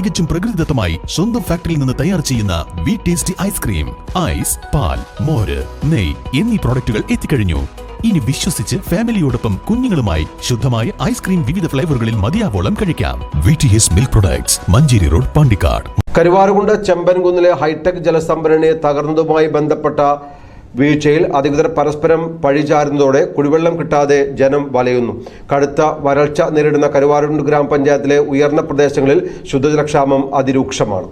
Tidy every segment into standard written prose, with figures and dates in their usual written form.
തികച്ചും പ്രകൃതിദത്തമായി സ്വന്തം ഫാക്ടറിയിൽ നിന്ന് തയ്യാർ ചെയ്യുന്ന വി ടേസ്റ്റി ഐസ്ക്രീം. ഐസ്, പാൽ, മോര്, നെയ് എന്നീ പ്രോഡക്റ്റുകൾ എത്തിക്കഴിഞ്ഞു. ഇനി വിശ്വസിച്ച് ഫാമിലിയോടൊപ്പം കുഞ്ഞുങ്ങളുമായി ശുദ്ധമായ ഐസ്ക്രീം വിവിധ ഫ്ലേവറുകളിൽ മതിയാവോളം കഴിക്കാം. VTS milk products, Manjeri road, Pandikkad. Karuvarakundu ചെമ്പൻകുന്നിലെ ഹൈടെക് ജലസംഭരണി തകർന്നതുമായി ബന്ധപ്പെട്ട വീഴ്ചയിൽ അധികൃതർ പരസ്പരം പഴിചാരുന്നതോടെ കുടിവെള്ളം കിട്ടാതെ ജനം വലയുന്നു. കടുത്ത വരൾച്ച നേരിടുന്ന കരുവാരുകുണ്ട് ഗ്രാമപഞ്ചായത്തിലെ ഉയർന്ന പ്രദേശങ്ങളിൽ ശുദ്ധജലക്ഷാമം അതിരൂക്ഷമാണ്.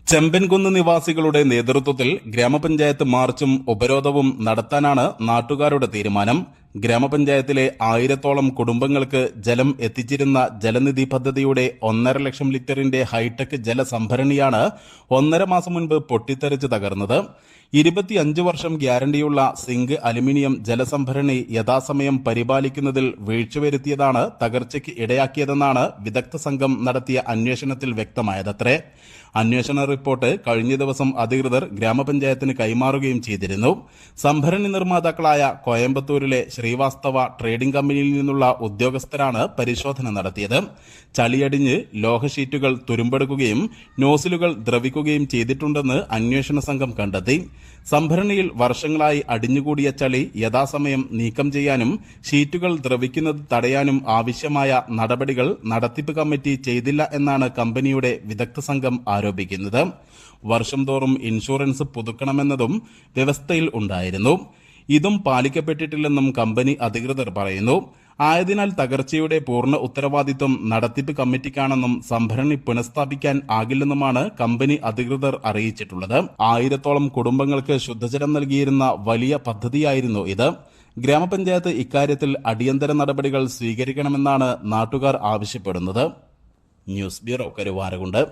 ചെമ്പൻകുന്ന് നിവാസികളുടെ നേതൃത്വത്തിൽ ഗ്രാമപഞ്ചായത്ത് മാർച്ചും ഉപരോധവും നടത്താനാണ് നാട്ടുകാരുടെ തീരുമാനം. ഗ്രാമപഞ്ചായത്തിലെ 1000-ഓളം കുടുംബങ്ങൾക്ക് ജലം എത്തിച്ചിരുന്ന ജലനിധി പദ്ധതിയുടെ 1.5 ലക്ഷം ലിറ്ററിന്റെ ഹൈടെക് ജലസംഭരണിയാണ് 1.5 മാസം മുൻപ് പൊട്ടിത്തെറിച്ച് തകർന്നത്. 25 വർഷം ഗ്യാരണ്ടിയുള്ള സിങ്ക് അലുമിനിയം ജലസംഭരണി യഥാസമയം പരിപാലിക്കുന്നതിൽ വീഴ്ചവരുത്തിയതാണ് തകർച്ചയ്ക്ക് ഇടയാക്കിയതെന്നാണ് വിദഗ്ധ സംഘം നടത്തിയ അന്വേഷണത്തിൽ വ്യക്തമായതത്രേ. അന്വേഷണ റിപ്പോർട്ട് കഴിഞ്ഞ ദിവസം അധികൃതർ ഗ്രാമപഞ്ചായത്തിന് കൈമാറുകയും ചെയ്തിരുന്നു. സംഭരണി നിർമ്മാതാക്കളായ കോയമ്പത്തൂരിലെ ശ്രീവാസ്തവ ട്രേഡിംഗ് കമ്പനിയിൽ നിന്നുള്ള ഉദ്യോഗസ്ഥരാണ് പരിശോധന നടത്തിയത്. ചളിയടിഞ്ഞ് ലോഹഷീറ്റുകൾ തുരുമ്പെടുക്കുകയും നോസിലുകൾ ദ്രവിക്കുകയും ചെയ്തിട്ടുണ്ടെന്ന് അന്വേഷണ സംഘം കണ്ടെത്തി. സംഭരണിയിൽ വർഷങ്ങളായി അടിഞ്ഞുകൂടിയ ചളി യഥാസമയം നീക്കം ചെയ്യാനും ഷീറ്റുകൾ ദ്രവിക്കുന്നത് തടയാനും ആവശ്യമായ നടപടികൾ നടത്തിപ്പ് കമ്മിറ്റി ചെയ്തില്ല എന്നാണ് കമ്പനിയുടെ വിദഗ്ധ സംഘം ആരോപിക്കുന്നത്. വർഷം തോറും ഇൻഷുറൻസ് പുതുക്കണമെന്നതും വ്യവസ്ഥയിൽ ഉണ്ടായിരുന്നു. ഇതും പാലിക്കപ്പെട്ടിട്ടില്ലെന്നും കമ്പനി അധികൃതർ പറയുന്നു. ആയതിനാൽ തകർച്ചയുടെ പൂർണ്ണ ഉത്തരവാദിത്വം നടത്തിപ്പ് കമ്മിറ്റിക്കാണെന്നും സംഭരണി പുനഃസ്ഥാപിക്കാൻ ആകില്ലെന്നുമാണ് കമ്പനി അധികൃതർ അറിയിച്ചിട്ടുള്ളത്. 1000-ഓളം കുടുംബങ്ങൾക്ക് ശുദ്ധജലം നൽകിയിരുന്ന വലിയ പദ്ധതിയായിരുന്നു ഇത്. ഗ്രാമപഞ്ചായത്ത് ഇക്കാര്യത്തിൽ അടിയന്തര നടപടികൾ സ്വീകരിക്കണമെന്നാണ് നാട്ടുകാർ ആവശ്യപ്പെടുന്നത്. News bureau, Karuvarakundu.